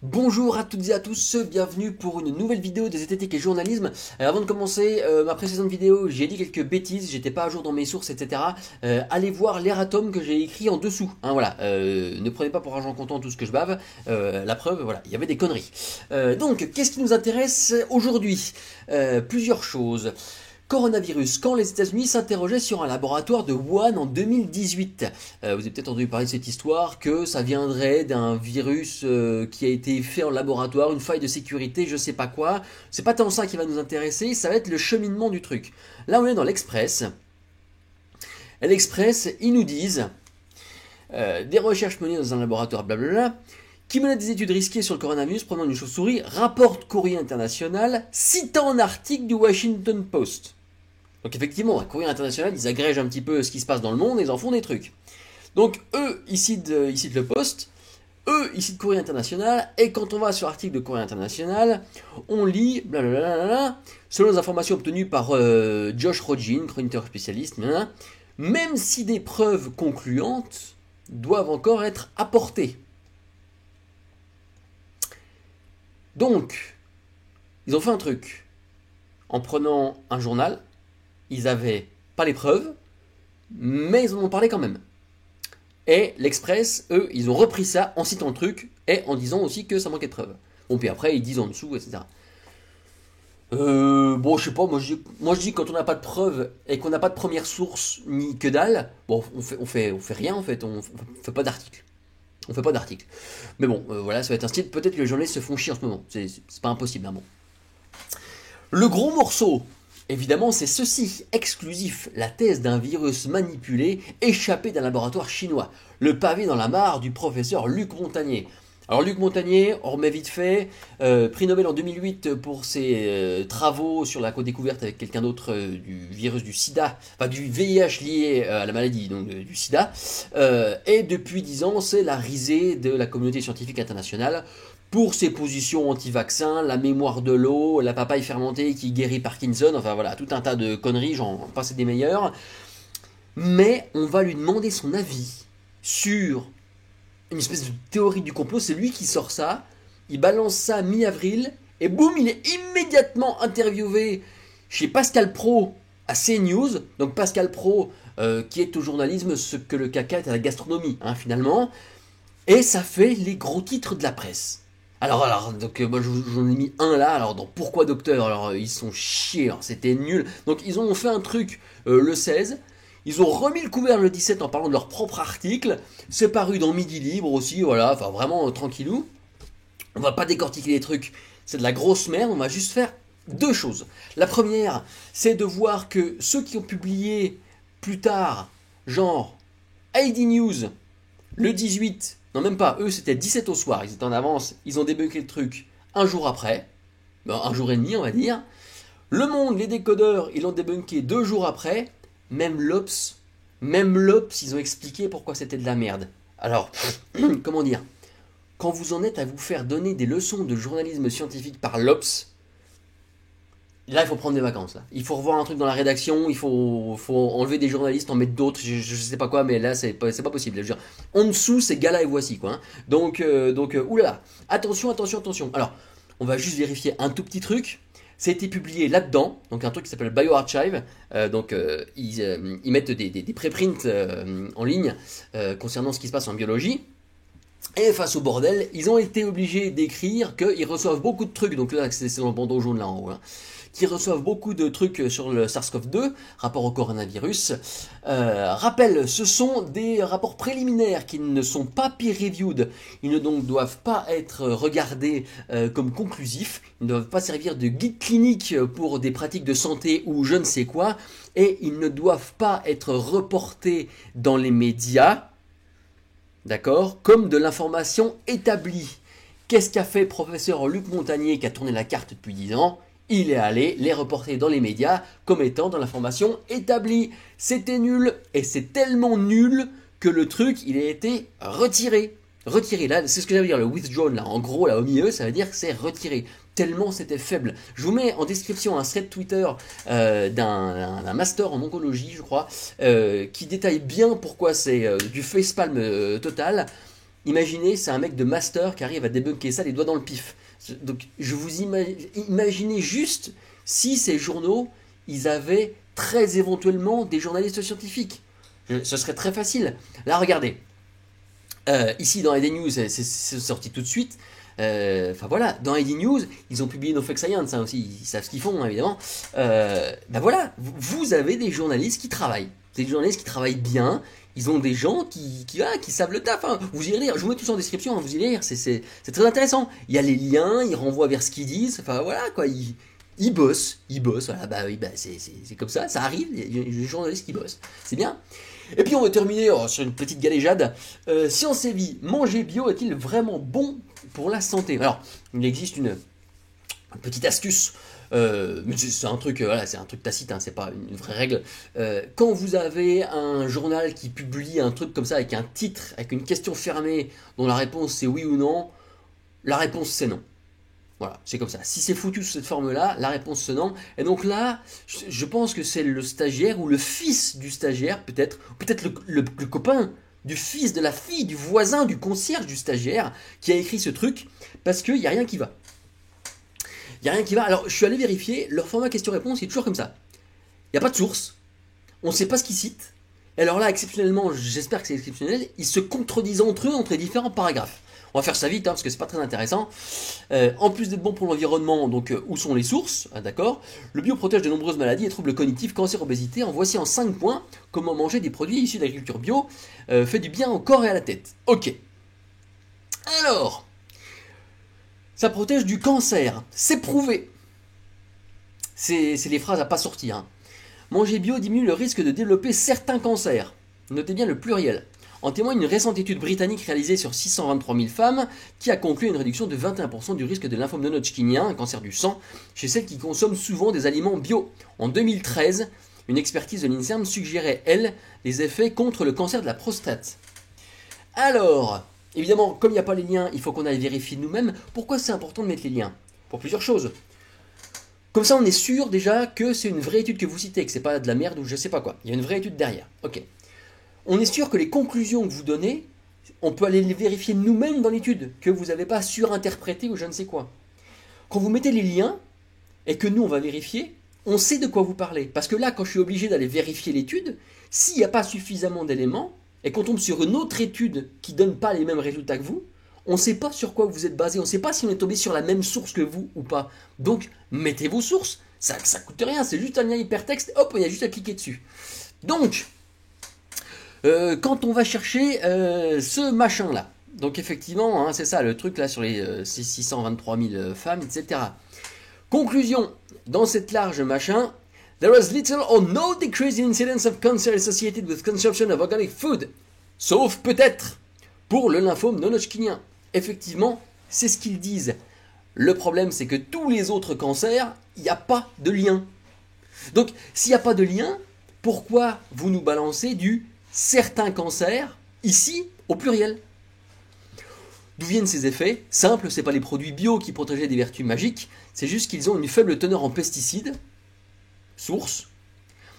Bonjour à toutes et à tous, bienvenue pour une nouvelle vidéo de Zététique et Journalisme. Avant de commencer ma précédente vidéo, j'ai dit quelques bêtises, j'étais pas à jour dans mes sources, etc. Allez voir l'erratum que j'ai écrit en dessous. Hein, voilà, ne prenez pas pour argent comptant tout ce que je bave. La preuve, voilà, il y avait des conneries. Donc, qu'est-ce qui nous intéresse aujourd'hui? Plusieurs choses. Coronavirus, quand les États-Unis s'interrogeaient sur un laboratoire de Wuhan en 2018. Vous avez peut-être entendu parler de cette histoire, que ça viendrait d'un virus qui a été fait en laboratoire, une faille de sécurité, je sais pas quoi. C'est pas tant ça qui va nous intéresser, ça va être le cheminement du truc. Là, on est dans l'Express. Et l'Express, ils nous disent des recherches menées dans un laboratoire, blablabla, qui menait des études risquées sur le coronavirus prenant une chauve-souris, rapporte Courrier International, citant un article du Washington Post. Donc effectivement, à Courrier International, ils agrègent un petit peu ce qui se passe dans le monde et ils en font des trucs. Donc eux, ils citent le Post, eux, ils citent Courrier International, et quand on va sur l'article de Courrier International, on lit, blablabla, selon les informations obtenues par Josh Rogin, chroniqueur spécialiste, même si des preuves concluantes doivent encore être apportées. Donc, ils ont fait un truc. En prenant un journal, ils avaient pas les preuves, mais ils en ont parlé quand même. Et l'Express, eux, ils ont repris ça en citant le truc et en disant aussi que ça manquait de preuves. Bon, puis après, ils disent en dessous, etc. Bon, je sais pas, moi je dis quand on n'a pas de preuves et qu'on n'a pas de première source ni que dalle, bon, on fait rien en fait, on fait pas d'article. On fait pas d'article. Mais bon, voilà, ça va être un style, peut-être que les journalistes se font chier en ce moment, c'est pas impossible, hein, bon. Le gros morceau, évidemment, c'est ceci, exclusif, la thèse d'un virus manipulé échappé d'un laboratoire chinois. Le pavé dans la mare du professeur Luc Montagnier. Alors Luc Montagnier, on remet vite fait, prix Nobel en 2008 pour ses travaux sur la co-découverte avec quelqu'un d'autre du virus du sida, enfin du VIH lié à la maladie donc du sida, et depuis 10 ans c'est la risée de la communauté scientifique internationale pour ses positions anti-vaccins, la mémoire de l'eau, la papaye fermentée qui guérit Parkinson, enfin voilà, tout un tas de conneries, j'en passe des meilleurs. Mais on va lui demander son avis sur une espèce de théorie du complot, c'est lui qui sort ça, il balance ça mi-avril, et boum, il est immédiatement interviewé chez Pascal Praud à CNews, donc Pascal Praud qui est au journalisme ce que le caca est à la gastronomie, hein, finalement, et ça fait les gros titres de la presse. Alors, donc moi j'en ai mis un là, alors dans Pourquoi Docteur, alors ils sont chiés, alors c'était nul. Donc ils ont fait un truc le 16, ils ont remis le couvert le 17 en parlant de leur propre article, c'est paru dans Midi Libre aussi, voilà, enfin vraiment tranquillou. On va pas décortiquer les trucs, c'est de la grosse merde, on va juste faire deux choses. La première, c'est de voir que ceux qui ont publié plus tard, genre ID News, le 18, non même pas, eux c'était 17 au soir, ils étaient en avance, ils ont débunké le truc un jour après, un jour et demi on va dire. Le Monde, les décodeurs, ils l'ont débunké 2 jours après. Même l'Obs, ils ont expliqué pourquoi c'était de la merde. Alors, comment dire, quand vous en êtes à vous faire donner des leçons de journalisme scientifique par l'Obs, là, il faut prendre des vacances. Là. Il faut revoir un truc dans la rédaction, faut enlever des journalistes, en mettre d'autres, je sais pas quoi, mais là, c'est pas possible. Je veux dire, en dessous, c'est gala et voici, quoi. Hein. Donc, oulala. Attention, attention, attention. Alors, on va juste vérifier un tout petit truc. Ça a été publié là-dedans, donc un truc qui s'appelle BioArchive. Ils mettent des préprints en ligne concernant ce qui se passe en biologie. Et face au bordel, ils ont été obligés d'écrire qu'ils reçoivent beaucoup de trucs, donc là c'est dans le bandeau jaune là en haut, hein, qui reçoivent beaucoup de trucs sur le SARS-CoV-2, rapport au coronavirus. Rappel, ce sont des rapports préliminaires qui ne sont pas peer-reviewed, ils ne donc doivent pas être regardés comme conclusifs, ils ne doivent pas servir de guide clinique pour des pratiques de santé ou je ne sais quoi, et ils ne doivent pas être reportés dans les médias, d'accord, comme de l'information établie. Qu'est-ce qu'a fait le professeur Luc Montagnier qui a tourné la carte depuis 10 ans? Il est allé les reporter dans les médias comme étant dans l'information établie. C'était nul, et c'est tellement nul que le truc, il a été retiré. Retiré, là, c'est ce que j'allais dire, le withdrawn, là, en gros, là, au milieu, ça veut dire que c'est retiré. Tellement c'était faible. Je vous mets en description un thread Twitter d'un master en oncologie, je crois, qui détaille bien pourquoi c'est du facepalm total. Imaginez, c'est un mec de master qui arrive à débunker ça les doigts dans le pif. Donc, je vous imaginez juste si ces journaux, ils avaient très éventuellement des journalistes scientifiques. Ce serait très facile. Là, regardez. Ici, dans ID News, c'est sorti tout de suite. Enfin voilà, dans ID News, ils ont publié No Fake Science, hein, aussi, ils savent ce qu'ils font, hein, évidemment. Ben voilà, vous avez des journalistes qui travaillent. Des journalistes qui travaillent bien. Ils ont des gens qui savent le taf. Hein. Vous irez lire, je vous mets tout ça en description, hein, vous irez lire, c'est très intéressant. Il y a les liens, ils renvoient vers ce qu'ils disent. Enfin voilà, quoi, ils bossent, voilà, bah oui, bah, c'est comme ça arrive, il y a des journalistes qui bossent, c'est bien. Et puis on va terminer sur une petite galéjade. Science et Vie, manger bio est-il vraiment bon pour la santé? Alors, il existe une petite astuce, mais c'est un truc, voilà, c'est un truc tacite, hein, c'est pas une vraie règle. Quand vous avez un journal qui publie un truc comme ça avec un titre, avec une question fermée, dont la réponse c'est oui ou non, la réponse c'est non. Voilà, c'est comme ça. Si c'est foutu sous cette forme-là, la réponse c'est non. Et donc là, je pense que c'est le stagiaire ou le fils du stagiaire, peut-être le copain du fils de la fille, du voisin, du concierge du stagiaire, qui a écrit ce truc, parce qu'il n'y a rien qui va. Il n'y a rien qui va. Alors, je suis allé vérifier, leur format question-réponse est toujours comme ça. Il n'y a pas de source, on ne sait pas ce qu'ils citent. Et alors là, exceptionnellement, j'espère que c'est exceptionnel, ils se contredisent entre eux, entre les différents paragraphes. On va faire ça vite, hein, parce que c'est pas très intéressant. En plus d'être bon pour l'environnement, donc où sont les sources, hein, d'accord? Le bio protège de nombreuses maladies et troubles cognitifs, cancer, obésité. En voici en 5 points comment manger des produits issus d'agriculture bio fait du bien au corps et à la tête. Ok. Alors, ça protège du cancer, c'est prouvé. C'est les phrases à pas sortir. Hein. Manger bio diminue le risque de développer certains cancers. Notez bien le pluriel. En témoigne une récente étude britannique réalisée sur 623 000 femmes qui a conclu une réduction de 21% du risque de lymphome non-Hodgkinien, un cancer du sang, chez celles qui consomment souvent des aliments bio. En 2013, une expertise de l'INSERM suggérait, elle, les effets contre le cancer de la prostate. Alors, évidemment, comme il n'y a pas les liens, il faut qu'on aille vérifier nous-mêmes. Pourquoi c'est important de mettre les liens? Pour plusieurs choses. Comme ça, on est sûr déjà que c'est une vraie étude que vous citez, que c'est pas de la merde ou je sais pas quoi. Il y a une vraie étude derrière. Ok. On est sûr que les conclusions que vous donnez, on peut aller les vérifier nous-mêmes dans l'étude, que vous n'avez pas surinterprété ou je ne sais quoi. Quand vous mettez les liens, et que nous on va vérifier, on sait de quoi vous parlez. Parce que là, quand je suis obligé d'aller vérifier l'étude, s'il n'y a pas suffisamment d'éléments, et qu'on tombe sur une autre étude qui ne donne pas les mêmes résultats que vous, on ne sait pas sur quoi vous êtes basé, on ne sait pas si on est tombé sur la même source que vous ou pas. Donc, mettez vos sources, ça ne coûte rien, c'est juste un lien hypertexte, hop, il y a juste à cliquer dessus. Donc, quand on va chercher ce machin-là, donc effectivement, hein, c'est ça le truc là sur les 623 000 femmes, etc. Conclusion, dans cette large machin, there was little or no decrease in incidence of cancer associated with consumption of organic food, sauf peut-être pour le lymphome non-Hodgkinien. Effectivement, c'est ce qu'ils disent. Le problème, c'est que tous les autres cancers, il n'y a pas de lien. Donc, s'il n'y a pas de lien, pourquoi vous nous balancez du certains cancers, ici, au pluriel? D'où viennent ces effets? Simple, c'est pas les produits bio qui protégeaient des vertus magiques, c'est juste qu'ils ont une faible teneur en pesticides, source,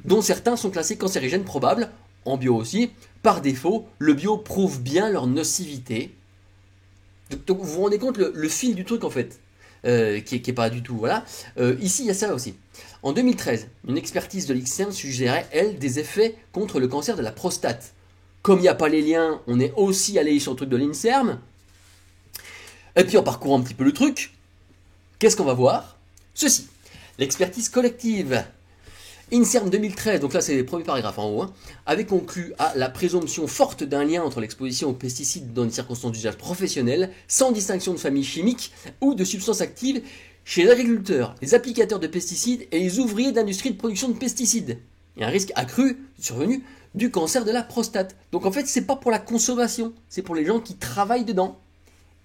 dont certains sont classés cancérigènes probables, en bio aussi. Par défaut, le bio prouve bien leur nocivité. Donc vous vous rendez compte le fil du truc en fait, qui est pas du tout, voilà. Ici, il y a ça aussi. En 2013, une expertise de l'INSERM suggérait, elle, des effets contre le cancer de la prostate. Comme il n'y a pas les liens, on est aussi allé sur le truc de l'INSERM. Et puis en parcourant un petit peu le truc, qu'est-ce qu'on va voir? Ceci, l'expertise collective. INSERM 2013, donc là c'est les premiers paragraphes en haut, hein, avait conclu à la présomption forte d'un lien entre l'exposition aux pesticides dans des circonstances d'usage professionnel, sans distinction de famille chimique ou de substances actives, chez les agriculteurs, les applicateurs de pesticides et les ouvriers d'industrie de production de pesticides. Il y a un risque accru survenu du cancer de la prostate. Donc en fait, c'est pas pour la consommation, c'est pour les gens qui travaillent dedans.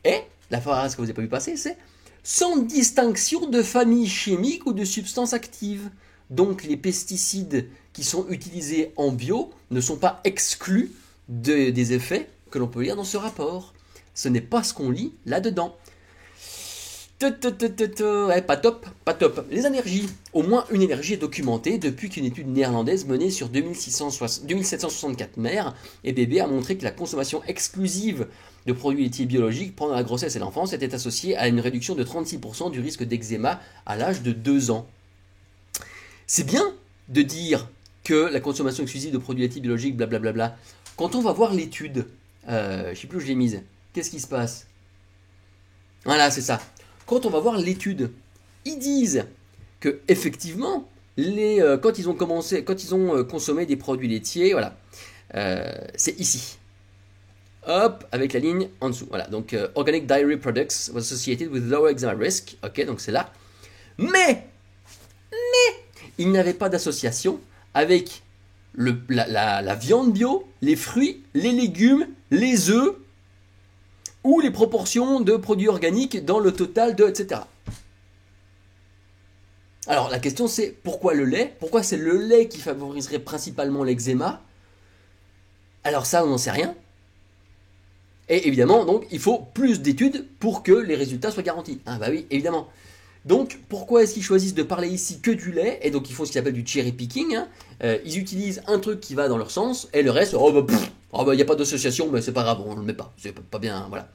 Et la phrase que vous n'avez pas vu passer, c'est sans distinction de famille chimique ou de substances actives. Donc les pesticides qui sont utilisés en bio ne sont pas exclus des effets que l'on peut lire dans ce rapport. Ce n'est pas ce qu'on lit là-dedans. Ouais, pas top, pas top. Les allergies. Au moins une allergie est documentée depuis qu'une étude néerlandaise menée sur 2764 mères et bébés a montré que la consommation exclusive de produits laitiers biologiques pendant la grossesse et l'enfance était associée à une réduction de 36% du risque d'eczéma à l'âge de 2 ans. C'est bien de dire que la consommation exclusive de produits laitiers biologiques, blablabla. Quand on va voir l'étude, je sais plus où je l'ai mise, qu'est-ce qui se passe? Voilà, c'est ça. Quand on va voir l'étude, ils disent que effectivement, quand ils ont consommé des produits laitiers, voilà, c'est ici. Hop, avec la ligne en dessous. Voilà, donc organic dairy products was associated with lower eczema risk. Ok, donc c'est là. Mais il n'avait pas d'association avec la viande bio, les fruits, les légumes, les œufs ou les proportions de produits organiques dans le total de etc. Alors la question c'est pourquoi le lait? Pourquoi c'est le lait qui favoriserait principalement l'eczéma? Alors ça on n'en sait rien. Et évidemment donc il faut plus d'études pour que les résultats soient garantis. Ah bah oui évidemment. Donc pourquoi est-ce qu'ils choisissent de parler ici que du lait? Et donc ils font ce qu'ils appellent du cherry picking. Hein. Ils utilisent un truc qui va dans leur sens et le reste, il n'y a pas d'association, mais c'est pas grave, on le met pas. C'est pas bien, voilà.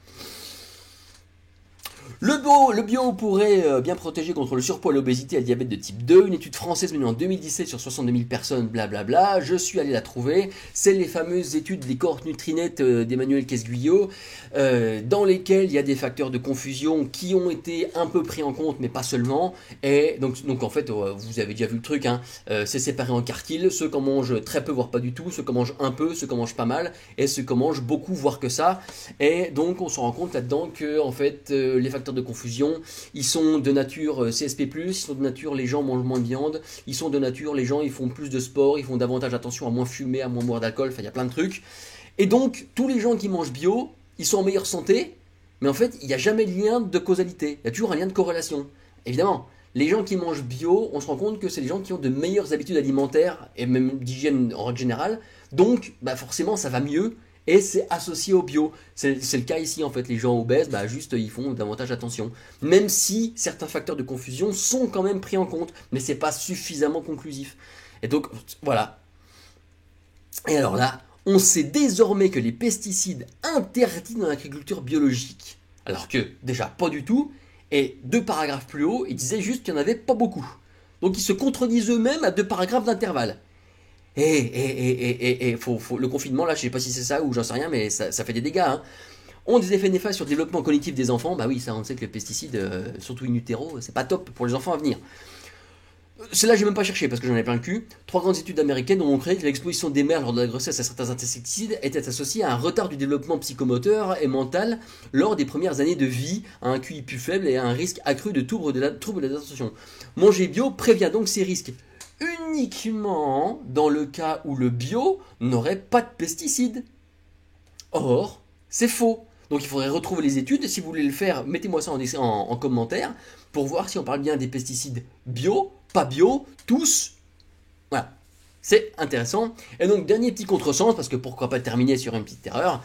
Le bio pourrait bien protéger contre le surpoids, l'obésité et le diabète de type 2. Une étude française menée en 2017 sur 62 000 personnes, blablabla. Je suis allé la trouver. C'est les fameuses études des cohortes Nutrinet d'Emmanuel Quesguyot, dans lesquelles il y a des facteurs de confusion qui ont été un peu pris en compte, mais pas seulement. Et donc en fait, vous avez déjà vu le truc, hein, c'est séparé en quartiles. Ceux qui en mangent très peu, voire pas du tout. Ceux qui en mangent un peu, ceux qui en mangent pas mal. Et ceux qui en mangent beaucoup, voire que ça. Et donc on se rend compte là-dedans que en fait, les facteurs de confusion, ils sont de nature CSP+, ils sont de nature les gens mangent moins de viande, ils sont de nature les gens ils font plus de sport, ils font davantage attention à moins fumer, à moins boire d'alcool, enfin il y a plein de trucs. Et donc tous les gens qui mangent bio, ils sont en meilleure santé, mais en fait il n'y a jamais de lien de causalité, il y a toujours un lien de corrélation. Évidemment, les gens qui mangent bio, on se rend compte que c'est les gens qui ont de meilleures habitudes alimentaires et même d'hygiène en règle générale, donc forcément ça va mieux. Et c'est associé au bio. C'est le cas ici en fait. Les gens obèses, juste ils font davantage attention. Même si certains facteurs de confusion sont quand même pris en compte, mais c'est pas suffisamment conclusif. Et donc voilà. Et alors là, on sait désormais que les pesticides interdits dans l'agriculture biologique, alors que déjà pas du tout. Et 2 paragraphes plus haut, ils disaient juste qu'il n'y en avait pas beaucoup. Donc ils se contredisent eux-mêmes à 2 paragraphes d'intervalle. Le confinement, là, je sais pas si c'est ça ou j'en sais rien, mais ça fait des dégâts. Hein. Ont des effets néfastes sur le développement cognitif des enfants. Bah oui, ça, on sait que les pesticides, surtout in utero, c'est pas top pour les enfants à venir. Celle-là, j'ai même pas cherché parce que j'en ai plein le cul. 3 grandes études américaines ont montré que l'exposition des mères lors de la grossesse à certains insecticides était associée à un retard du développement psychomoteur et mental lors des premières années de vie, à un QI plus faible et à un risque accru de troubles de l'attention. Manger bio prévient donc ces risques. Uniquement dans le cas où le bio n'aurait pas de pesticides. Or, c'est faux. Donc il faudrait retrouver les études. Si vous voulez le faire, mettez-moi ça en commentaire pour voir si on parle bien des pesticides bio, pas bio, tous. Voilà. C'est intéressant. Et donc, dernier petit contresens, parce que pourquoi pas terminer sur une petite erreur.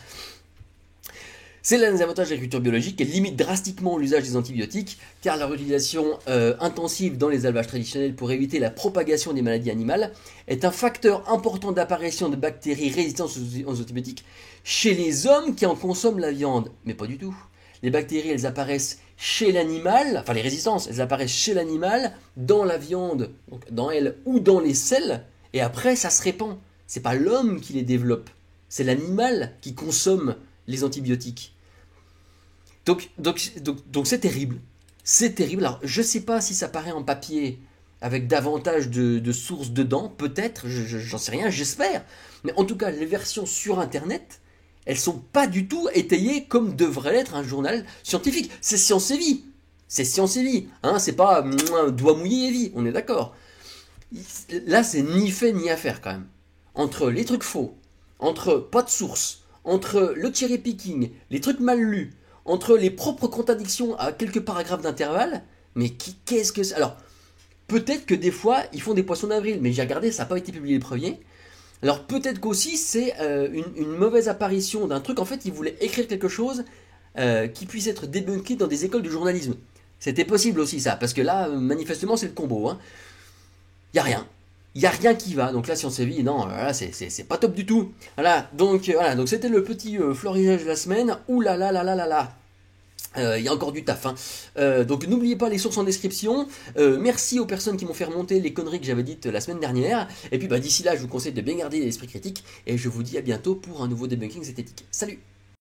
C'est l'un des avantages de l'agriculture biologique qui limite drastiquement l'usage des antibiotiques, car leur utilisation intensive dans les élevages traditionnels pour éviter la propagation des maladies animales est un facteur important d'apparition de bactéries résistantes aux antibiotiques chez les hommes qui en consomment la viande. Mais pas du tout. Les bactéries, elles apparaissent chez l'animal, enfin les résistances, elles apparaissent chez l'animal, dans la viande, donc dans elle ou dans les selles, et après ça se répand. C'est pas l'homme qui les développe, c'est l'animal qui consomme les antibiotiques. Donc c'est terrible. C'est terrible. Alors, je ne sais pas si ça paraît en papier avec davantage de sources dedans. Peut-être, j'en sais rien, j'espère. Mais en tout cas, les versions sur Internet, elles sont pas du tout étayées comme devrait l'être un journal scientifique. C'est Science et Vie. C'est Science et Vie. Hein, c'est pas doigt mouillé et vie. On est d'accord. Là, c'est ni fait ni à faire quand même. Entre les trucs faux, entre pas de source, entre le cherry picking, les trucs mal lus, entre les propres contradictions à quelques paragraphes d'intervalle, mais qu'est-ce que c'est? Alors, peut-être que des fois, ils font des poissons d'avril, mais j'ai regardé, ça n'a pas été publié le premier. Alors, peut-être qu'aussi, c'est une mauvaise apparition d'un truc. En fait, ils voulaient écrire quelque chose qui puisse être débunké dans des écoles de journalisme. C'était possible aussi, ça, parce que là, manifestement, c'est le combo. Hein. Y a rien. il n'y a rien qui va. Donc là, Science et Vie, non, là, c'est pas top du tout. Voilà, donc c'était le petit florilège de la semaine. Ouh là là là là là là. Il y a encore du taf. Hein. Donc n'oubliez pas les sources en description. Merci aux personnes qui m'ont fait remonter les conneries que j'avais dites la semaine dernière. Et puis d'ici là, je vous conseille de bien garder l'esprit critique. Et je vous dis à bientôt pour un nouveau debunking zététique. Salut!